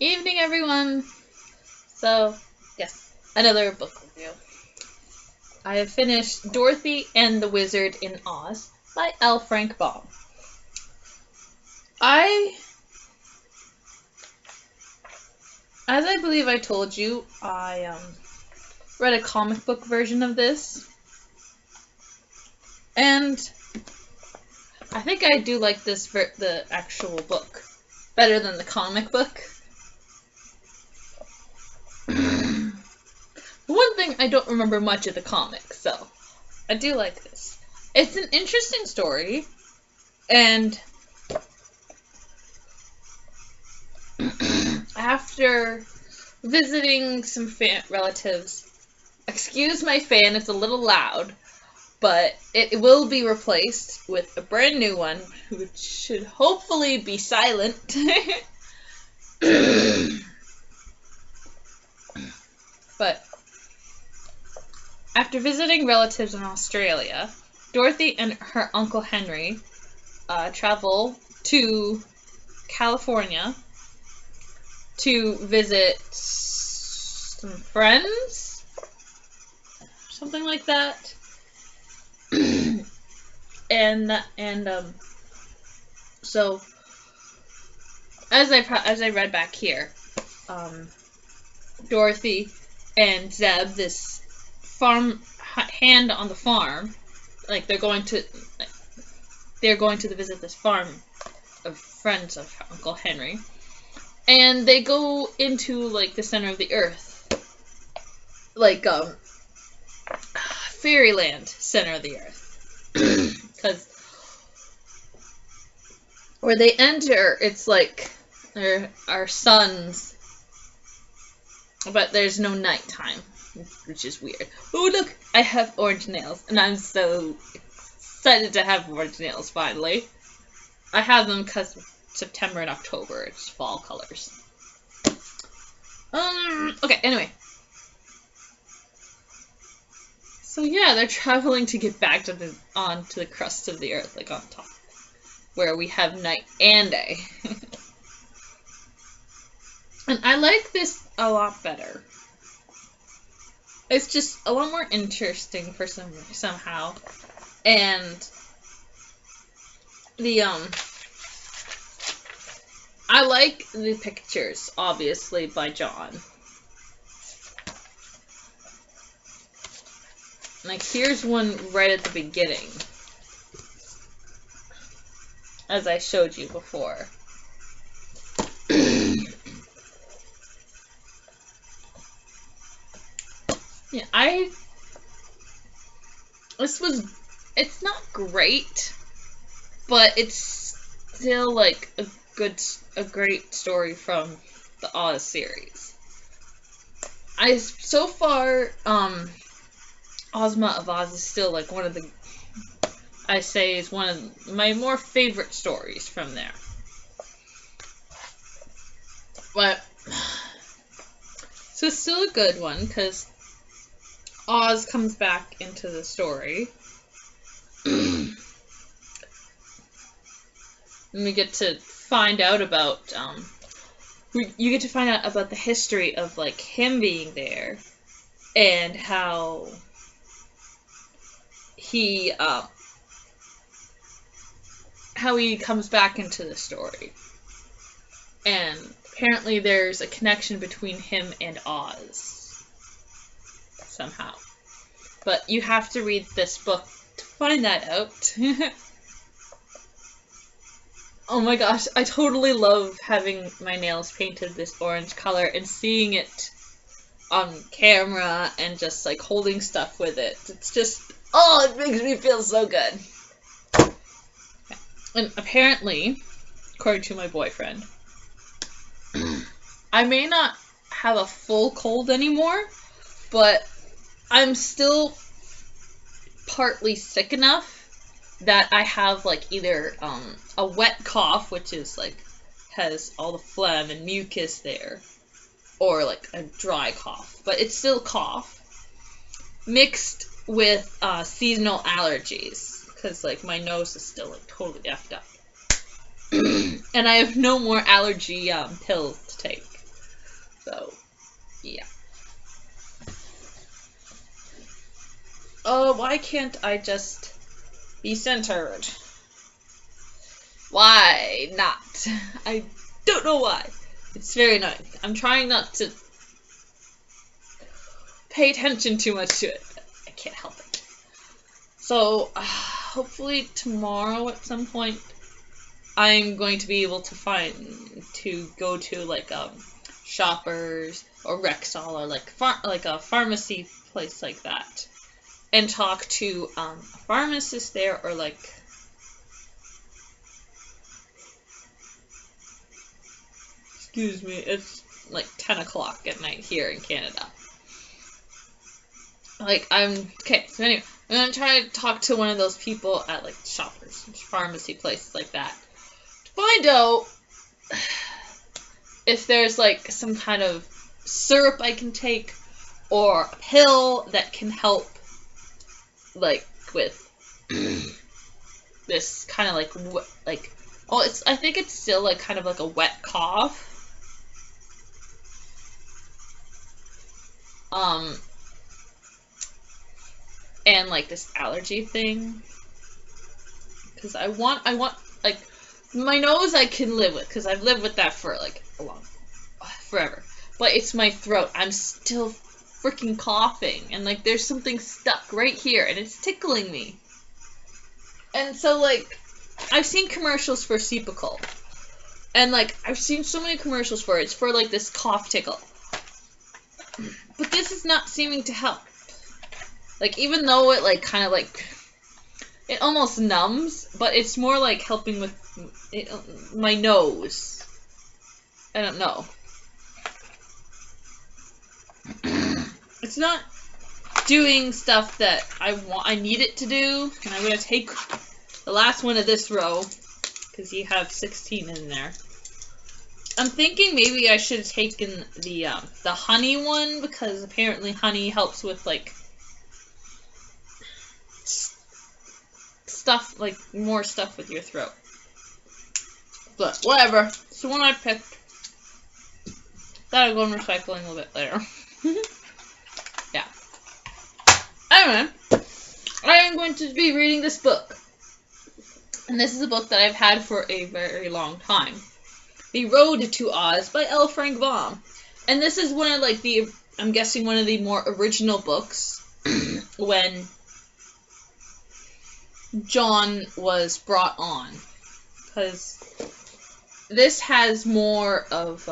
Evening, everyone. So, yes, another book review. I have finished Dorothy and the Wizard in Oz by L. Frank Baum. As I believe I told you, I read a comic book version of this, and I think I do like the actual book better than the comic book. One thing, I don't remember much of the comic, so I do like this. It's an interesting story, and after visiting some relatives, excuse my fan, it's a little loud, but it will be replaced with a brand new one, which should hopefully be silent. But after visiting relatives in Australia, Dorothy and her Uncle Henry travel to California to visit some friends, something like that. So as I read back here, Dorothy and Zeb, this farm hand on the farm, like they're going to visit this farm of friends of Uncle Henry, and they go into like the center of the earth, like fairyland center of the earth, because where they enter, it's like there are suns, but there's no nighttime, which is weird. Oh, look, I have orange nails, and I'm so excited to have orange nails finally. I have them because September and October, it's fall colors. Okay, anyway. So yeah, they're traveling to get back to onto the crust of the earth, like on top, where we have night and day. And I like this a lot better. It's just a lot more interesting for somehow. And I like the pictures, obviously, by John. Like, here's one right at the beginning, as I showed you before. Yeah, it's not great, but it's still like a great story from the Oz series. So far, Ozma of Oz is still like one of my more favorite stories from there. But so it's still a good one because Oz comes back into the story. And we get to find out about you get to find out about the history of like him being there and how he comes back into the story. And apparently there's a connection between him and Oz somehow. But you have to read this book to find that out. Oh my gosh, I totally love having my nails painted this orange color and seeing it on camera and just like holding stuff with it. It's just, it makes me feel so good. And apparently, according to my boyfriend, I may not have a full cold anymore, but I'm still partly sick enough that I have like either a wet cough, which is like has all the phlegm and mucus there, or like a dry cough, but it's still cough mixed with seasonal allergies, because like my nose is still like totally effed up. And I have no more allergy pills to take. So, yeah. Oh, why can't I just be centered? Why not? I don't know why. It's very annoying. I'm trying not to pay attention too much to it. I can't help it. So, hopefully tomorrow at some point, I'm going to be able to go to like Shoppers or Rexall or like a pharmacy place like that, and talk to a pharmacist there, or like excuse me, it's like 10 o'clock at night here in Canada. Like, okay, so anyway, I'm gonna try to talk to one of those people at like Shoppers, pharmacy places like that, to find out if there's like some kind of syrup I can take, or a pill that can help, like, with this kind of like, oh, I think it's still like kind of like a wet cough. And like this allergy thing, because I want like, my nose I can live with, because I've lived with that for like forever, but it's my throat. I'm still freaking coughing, and like there's something stuck right here and it's tickling me. And so like, I've seen commercials for Cepacol, and like I've seen so many commercials for it. It's for like this cough tickle, but this is not seeming to help. Like, even though it like kind of like, it almost numbs, but it's more like helping with my nose. I don't know. It's not doing stuff that I need it to do. And I'm gonna take the last one of this row, because you have 16 in there. I'm thinking maybe I should have taken the honey one, because apparently honey helps with like stuff, like more stuff with your throat. But whatever. It's the one I picked. That'll go in recycling a little bit later. Yeah. Anyway, I am going to be reading this book. And this is a book that I've had for a very long time. The Road to Oz by L. Frank Baum. And this is one of like I'm guessing one of the more original books when John was brought on. Because this has more of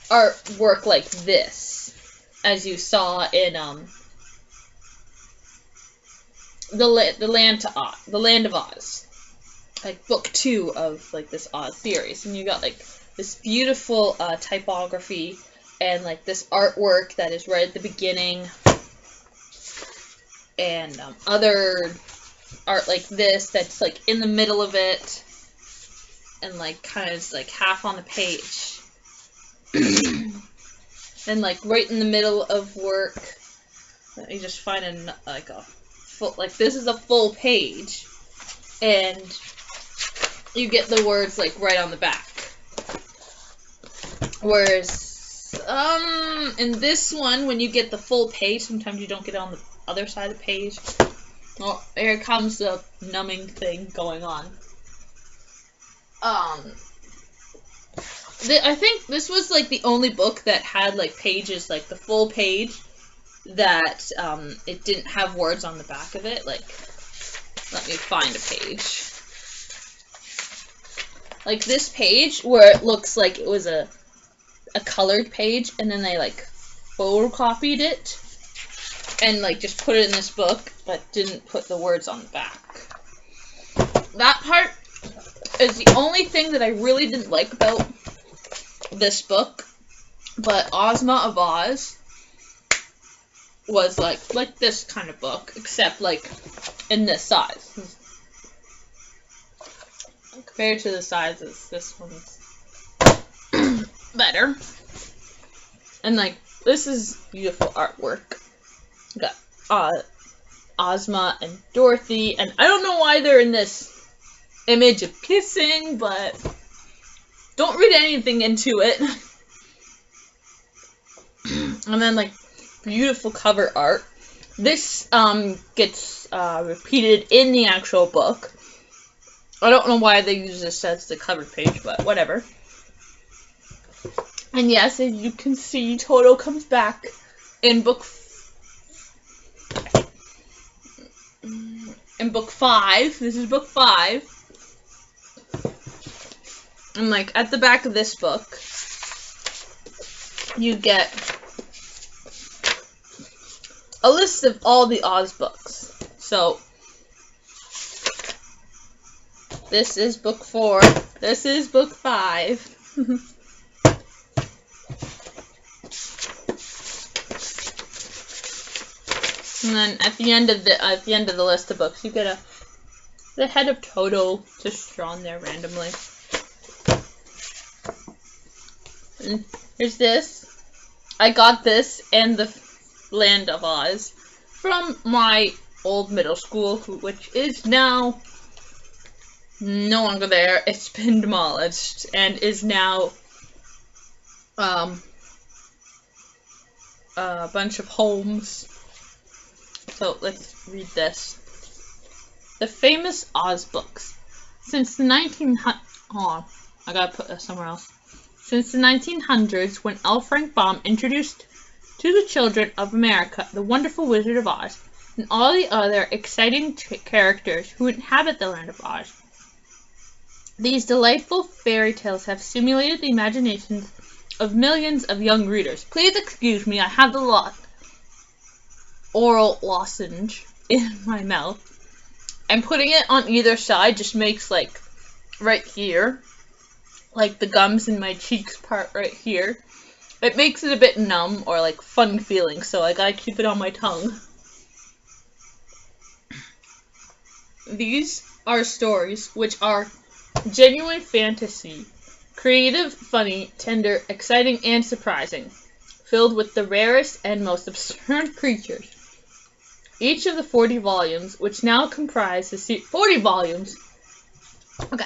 artwork like this, as you saw in the Land of Oz, like book 2 of like this Oz series. And you got like this beautiful typography and like this artwork that is right at the beginning, and other art like this that's like in the middle of it, and like kind of like half on the page. And like right in the middle of work, let me just find a full, like this is a full page, and you get the words like right on the back. Whereas in this one, when you get the full page, sometimes you don't get it on the other side of the page. Oh, here comes the numbing thing going on. I think this was like the only book that had like pages, like the full page, that it didn't have words on the back of it. Like, let me find a page. Like this page where it looks like it was a colored page, and then they like photocopied it and like just put it in this book, but didn't put the words on the back. That part is the only thing that I really didn't like about this book. But Ozma of Oz was like this kind of book, except like in this size. Compared to the sizes, this one's better. And like, this is beautiful artwork. We got Ozma and Dorothy, and I don't know why they're in this image of kissing, but don't read anything into it. And then, like, beautiful cover art. This gets repeated in the actual book. I don't know why they use this as the cover page, but whatever. And yes, as you can see, Toto comes back in book 5. This is book 5. And, like, at the back of this book, you get a list of all the Oz books. So, this is book 4. This is book 5. And then at the end of the list of books, you get the head of Toto just drawn there randomly. And here's this. I got this and the Land of Oz from my old middle school, which is now no longer there. It's been demolished and is now a bunch of homes. So let's read this. The famous Oz books. Since the 1900s, when L. Frank Baum introduced to the children of America the wonderful Wizard of Oz and all the other exciting characters who inhabit the Land of Oz. These delightful fairy tales have stimulated the imaginations of millions of young readers. Please excuse me, I have the oral lozenge in my mouth, and putting it on either side just makes, like, right here, like the gums in my cheeks part right here, it makes it a bit numb or like fun feeling, so I gotta keep it on my tongue. These are stories which are genuine fantasy, creative, funny, tender, exciting, and surprising, filled with the rarest and most absurd creatures. Each of the 40 volumes, which now comprise the 40 volumes. Okay,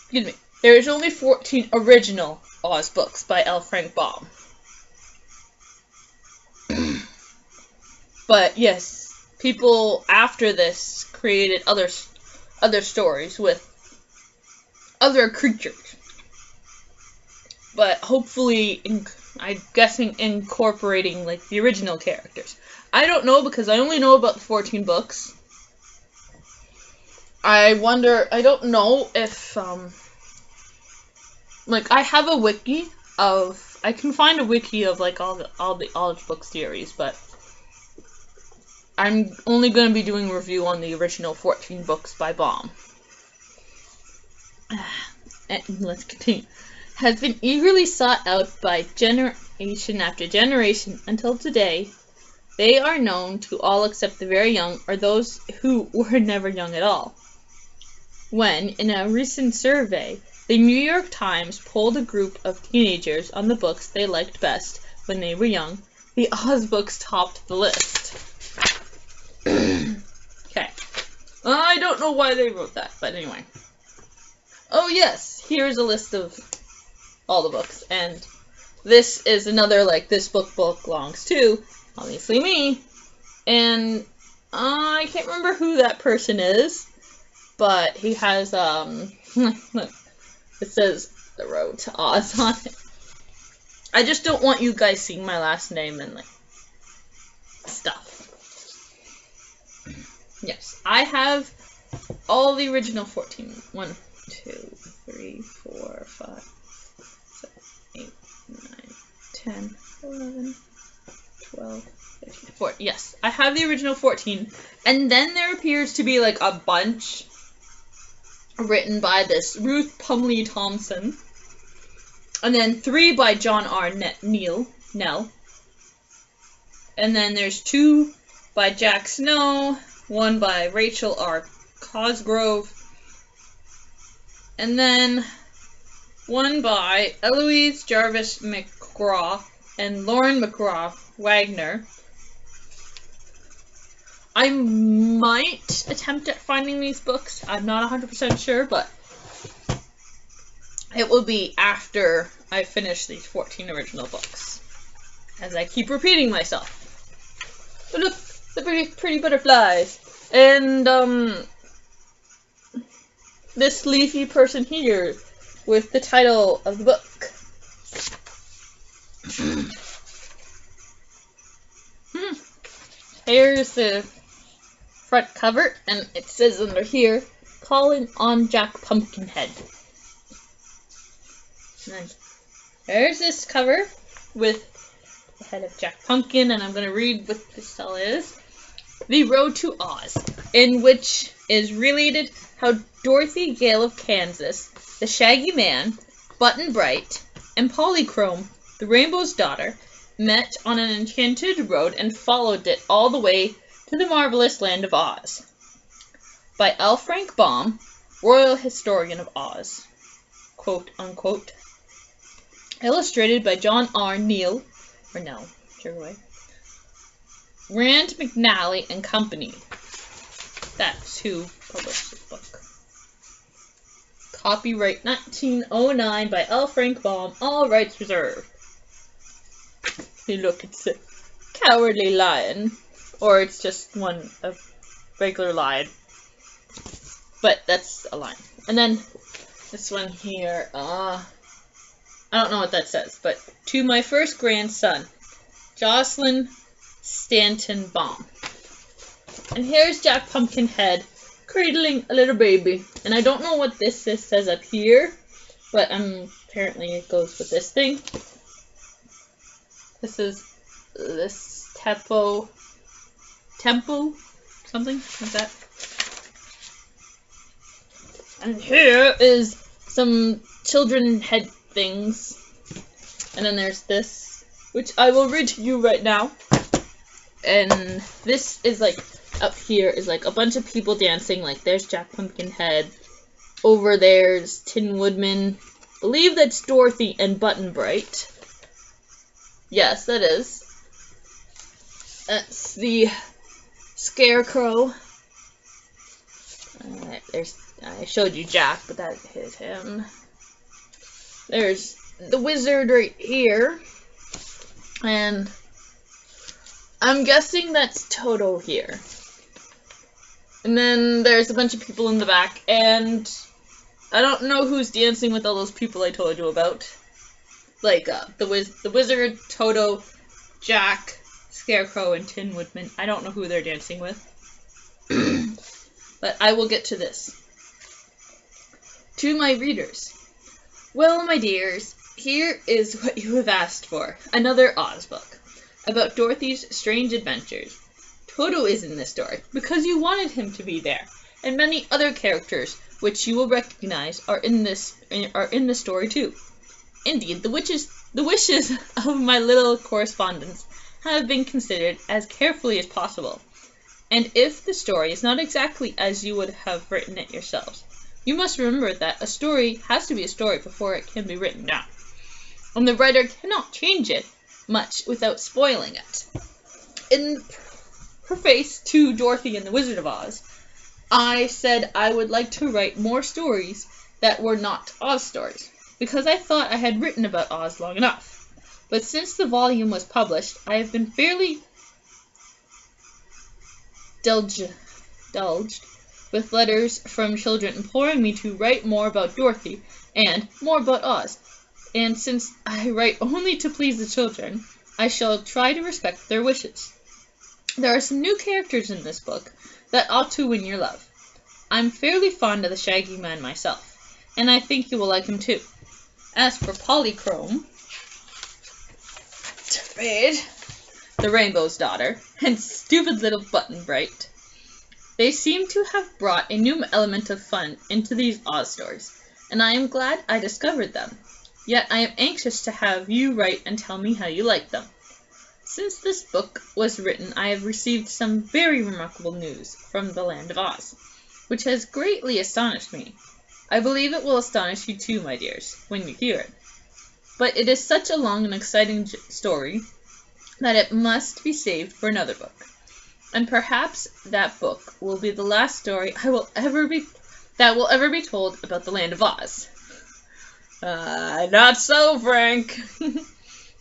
excuse me. There is only 14 original Oz books by L. Frank Baum. But yes, people after this created other stories with other creatures. But hopefully, I'm guessing incorporating like the original characters. I don't know because I only know about the 14 books. I don't know if like I have a wiki of, I can find a wiki of like all the Oz book series, but I'm only going to be doing a review on the original 14 books by Baum. And let's continue. Has been eagerly sought out by generation after generation until today. They are known to all except the very young or those who were never young at all. When, in a recent survey, the New York Times polled a group of teenagers on the books they liked best when they were young, the Oz books topped the list. Okay. I don't know why they wrote that, but anyway. Oh yes, here's a list of all the books, and this is another, like, this book belongs to, obviously me, and I can't remember who that person is, but he has, look, it says The Road to Oz on it. I just don't want you guys seeing my last name and, like, stuff. Yes, I have all the original 14. 1, 2, 3, 4, 5, 7, 8, 9, 10, 11, 12, 13, 14. Yes, I have the original 14. And then there appears to be like a bunch written by this Ruth Pumley Thompson. And then 3 by John R. Nell. And then there's 2 by Jack Snow, 1 by Rachel R. Cosgrove, and then 1 by Eloise Jarvis McGraw and Lauren McGraw Wagner. I might attempt at finding these books. I'm not 100% sure, but it will be after I finish these 14 original books. as I keep repeating myself. But look, the pretty butterflies. And, this leafy person here with the title of the book. Here's the front cover, and it says under here, "Calling on Jack Pumpkinhead." And then there's this cover with the head of Jack Pumpkin, and I'm going to read what this all is. "The Road to Oz," in which is related how Dorothy Gale of Kansas, the Shaggy Man, Button Bright, and Polychrome, the Rainbow's daughter, met on an enchanted road and followed it all the way to the marvelous land of Oz. By L. Frank Baum, Royal Historian of Oz. Quote, unquote. Illustrated by John R. Neal, or Nell, whichever way. Rand McNally and Company. That's who published this book. Copyright 1909 by L. Frank Baum, all rights reserved. Hey, look, it's a cowardly lion. Or it's just a regular lion. But that's a lion. And then this one here, I don't know what that says, but "To my first grandson, Jocelyn Stanton Baum." And here's Jack Pumpkinhead cradling a little baby. And I don't know what this says up here, but apparently it goes with this thing. This is this tempo, something like that. And here is some children head things. And then there's this, which I will read to you right now. And this is like, up here is like a bunch of people dancing. Like there's Jack Pumpkinhead. Over there's Tin Woodman. I believe that's Dorothy and Button Bright. Yes, that is. That's the Scarecrow. I showed you Jack, but that is him. There's the wizard right here. And I'm guessing that's Toto here. And then there's a bunch of people in the back, and I don't know who's dancing with all those people I told you about. Like, the wizard, Toto, Jack, Scarecrow, and Tin Woodman. I don't know who they're dancing with. But I will get to this. To my readers. Well, my dears, here is what you have asked for. Another Oz book. About Dorothy's strange adventures. Toto is in this story, because you wanted him to be there. And many other characters, which you will recognize, are in the story too. Indeed, the wishes of my little correspondents have been considered as carefully as possible. And if the story is not exactly as you would have written it yourselves, you must remember that a story has to be a story before it can be written down. And the writer cannot change it much without spoiling it. In preface to Dorothy and the Wizard of Oz, I said I would like to write more stories that were not Oz stories, because I thought I had written about Oz long enough. But since the volume was published, I have been fairly indulged with letters from children imploring me to write more about Dorothy and more about Oz. And since I write only to please the children, I shall try to respect their wishes. There are some new characters in this book that ought to win your love. I'm fairly fond of the Shaggy Man myself, and I think you will like him too. As for Polychrome, the Rainbow's daughter, and stupid little Button Bright, they seem to have brought a new element of fun into these Oz stories, and I am glad I discovered them. Yet I am anxious to have you write and tell me how you like them. Since this book was written, I have received some very remarkable news from the land of Oz, which has greatly astonished me. I believe it will astonish you too, my dears, when you hear it. But it is such a long and exciting story that it must be saved for another book. And perhaps that book will be the last story that will ever be told about the land of Oz. Not so, Frank.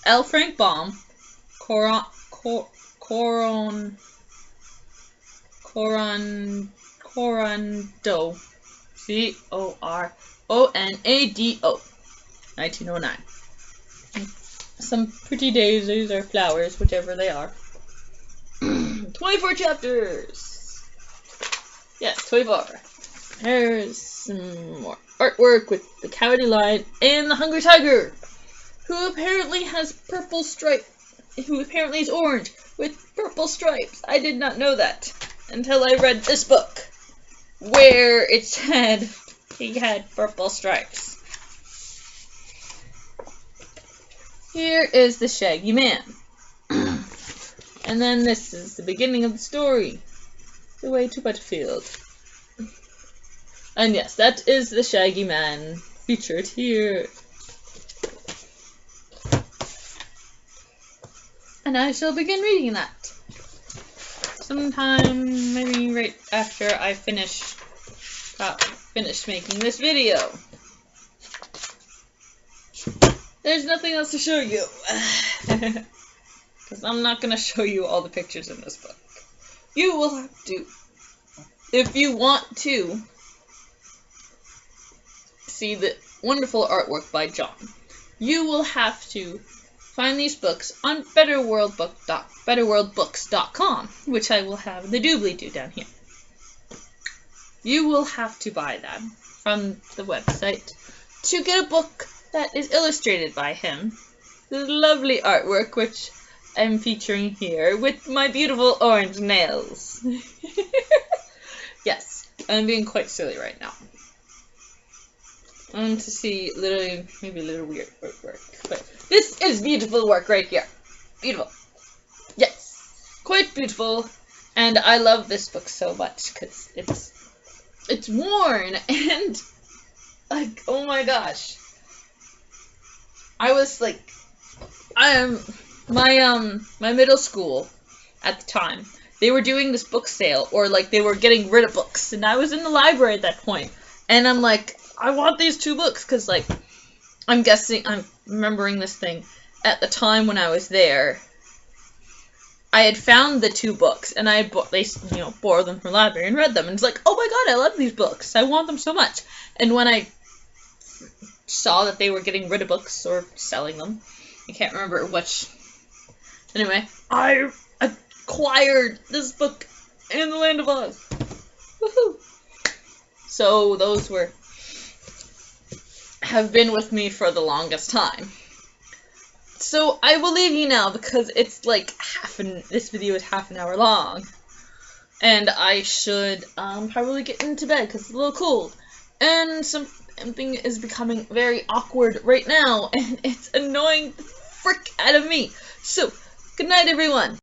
L. Frank Baum, Corando. Coronado. 1909. Some pretty daisies or flowers, whichever they are. 24 chapters! Yes, 24. There's some more artwork with the Cowardly Lion and the Hungry Tiger, who apparently has purple stripe, who apparently is orange with purple stripes. I did not know that until I read this book, where it said he had purple stripes. Here is the Shaggy Man. And then this is the beginning of the story. The way to Butterfield. And yes, that is the Shaggy Man featured here. And I shall begin reading that sometime maybe right after I finished making this video. There's nothing else to show you. Because I'm not going to show you all the pictures in this book. You will have to, if you want to see the wonderful artwork by John, you will have to find these books on betterworldbooks.com, which I will have the doobly-doo down here. You will have to buy them from the website to get a book that is illustrated by him. The lovely artwork, which I'm featuring here with my beautiful orange nails. Yes, I'm being quite silly right now. I want to see maybe a little weird artwork, but this is beautiful work right here. Beautiful. Yes, quite beautiful, and I love this book so much because it's worn and like, oh my gosh. I was like, my middle school at the time, they were doing this book sale, or like they were getting rid of books, and I was in the library at that point, and I'm like, I want these 2 books, because like, I'm remembering this thing, at the time when I was there, I had found the 2 books, and I had borrowed them from the library and read them, and it's like, oh my god, I love these books, I want them so much, and when I saw that they were getting rid of books, or selling them, I can't remember which. Anyway, I acquired this book in the Land of Oz. Woohoo! So those have been with me for the longest time. So I will leave you now because it's like this video is half an hour long. And I should probably get into bed because it's a little cold. And something is becoming very awkward right now, and it's annoying the frick out of me. So, good night, everyone.